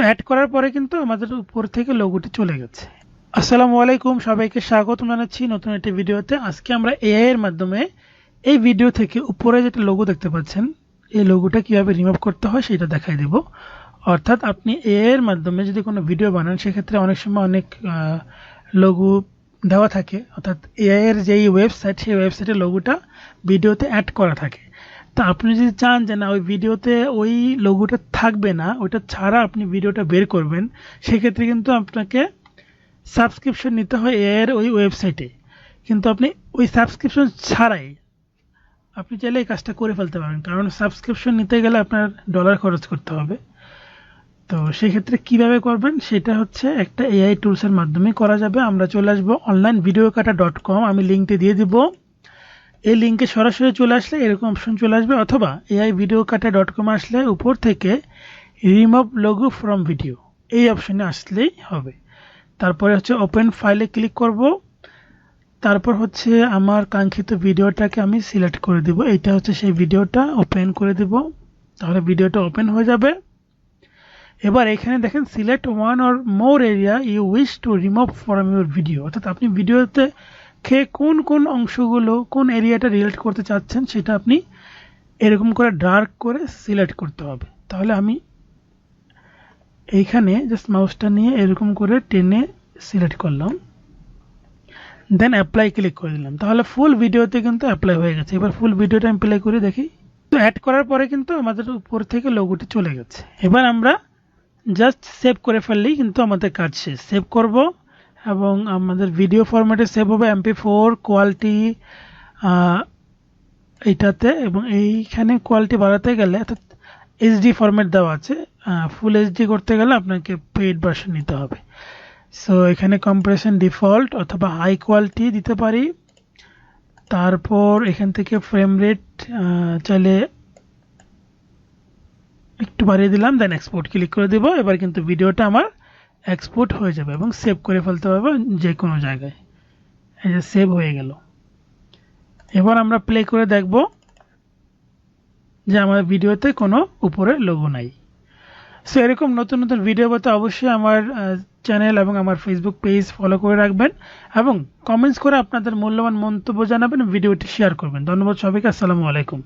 Add করার পরে কিন্তু আমাদের উপর থেকে লোগোটি চলে গেছে। আসসালামু আলাইকুম, সবাইকে স্বাগত জানাচ্ছি নতুন একটি ভিডিওতে। আজকে আমরা এআই এর মাধ্যমে এই ভিডিও থেকে উপরে যেটা লোগো দেখতে পাচ্ছেন এই লোগোটা কিভাবে রিমুভ করতে হয় সেটা দেখাই দেব। অর্থাৎ আপনি এআই এর মাধ্যমে যদি কোনো ভিডিও বানান সেক্ষেত্রে অনেক সময় অনেক লোগো দেওয়া থাকে, অর্থাৎ এআই এর যেই ওয়েবসাইট সেই ওয়েবসাইটের লোগোটা ভিডিওতে অ্যাড করা থাকে। তা আপনি যদি চান যে না ওই ভিডিওতে ওই লোগোটা থাকবে না, ওইটা ছাড়া আপনি ভিডিওটা বের করবেন, সেক্ষেত্রে কিন্তু আপনাকে সাবস্ক্রিপশন নিতে হয় এআই এর ওই ওয়েবসাইটে। কিন্তু আপনি ওই সাবস্ক্রিপশন ছাড়াই আপনি চাইলে এই কাজটা করে ফেলতে পারেন, কারণ সাবস্ক্রিপশন নিতে গেলে আপনার ডলার খরচ করতে হবে। তো সেক্ষেত্রে কিভাবে করবেন সেটা হচ্ছে একটা এআই টুলসের মাধ্যমে করা যাবে। আমরা চলে আসবো onlinevideokata.com, আমি লিঙ্কটি দিয়ে দিব। এই লিঙ্কে সরাসরি চলে আসলে এরকম অপশন চলে আসবে, অথবা aivideokata.com আসলে উপর থেকে রিমুভ লোগো ফ্রম ভিডিও এই অপশনে আসলেই হবে। তারপরে হচ্ছে ওপেন ফাইলে ক্লিক করব। তারপর হচ্ছে আমার কাঙ্ক্ষিত ভিডিওটাকে আমি সিলেক্ট করে দিব। এইটা হচ্ছে সেই ভিডিওটা, ওপেন করে দিব, তাহলে ভিডিওটা ওপেন হয়ে যাবে। এবার এখানে দেখেন select one or more area you wish to remove from your video, অর্থাৎ আপনি ভিডিওতে কোন কোন অংশগুলো কোন এরিয়াটা রিলেট করতে চাচ্ছেন সেটা আপনি এরকম করে ডার্ক করে সিলেক্ট করতে হবে। তাহলে আমি এইখানে জাস্ট মাউসটা নিয়ে এরকম করে টেনে সিলেক্ট করলাম, দেন অ্যাপ্লাই ক্লিক করে দিলাম, তাহলে ফুল ভিডিওতে কিন্তু অ্যাপ্লাই হয়ে গেছে। এবার ফুল ভিডিওটা আমি প্লে করে দেখি। তো অ্যাড করার পরে কিন্তু আমাদের উপর থেকে লোগোটি চলে গেছে। এবার আমরা জাস্ট সেভ করে ফেললেই কিন্তু আমাদের কাজ শেষ। সেভ করব এবং আমাদের ভিডিও ফরম্যাটে সেভ হবে MP4 কোয়ালিটি এইটাতে, এবং এইখানে কোয়ালিটি বাড়াতে গেলে অর্থাৎ HD ফরম্যাট দেওয়া আছে, ফুল HD করতে গেলে আপনাকে পেইড ভার্সন নিতে হবে। সো এখানে কম্প্রেশন ডিফল্ট অথবা হাই কোয়ালিটি দিতে পারি। তারপর এখান থেকে ফ্রেম রেট চাইলে একটু বাড়িয়ে দিলাম, দেন এক্সপোর্ট ক্লিক করে দেব। এবার কিন্তু ভিডিওটা আমার এক্সপোর্ট হয়ে যাবে এবং সেভ করে ফেলতে হবে যে কোনো জায়গায়। এই যে সেভ হয়ে গেল। এবার আমরা প্লে করে দেখব যে আমার ভিডিওতে কোনো উপরে লোগো নাই। সো এরকম নতুন নতুন ভিডিও পেতে অবশ্যই আমার চ্যানেল এবং আমার ফেসবুক পেজ ফলো করে রাখবেন এবং কমেন্টস করে আপনাদের মূল্যবান মন্তব্য জানাবেন, ভিডিওটি শেয়ার করবেন। ধন্যবাদ সবাইকে, আসসালামু আলাইকুম।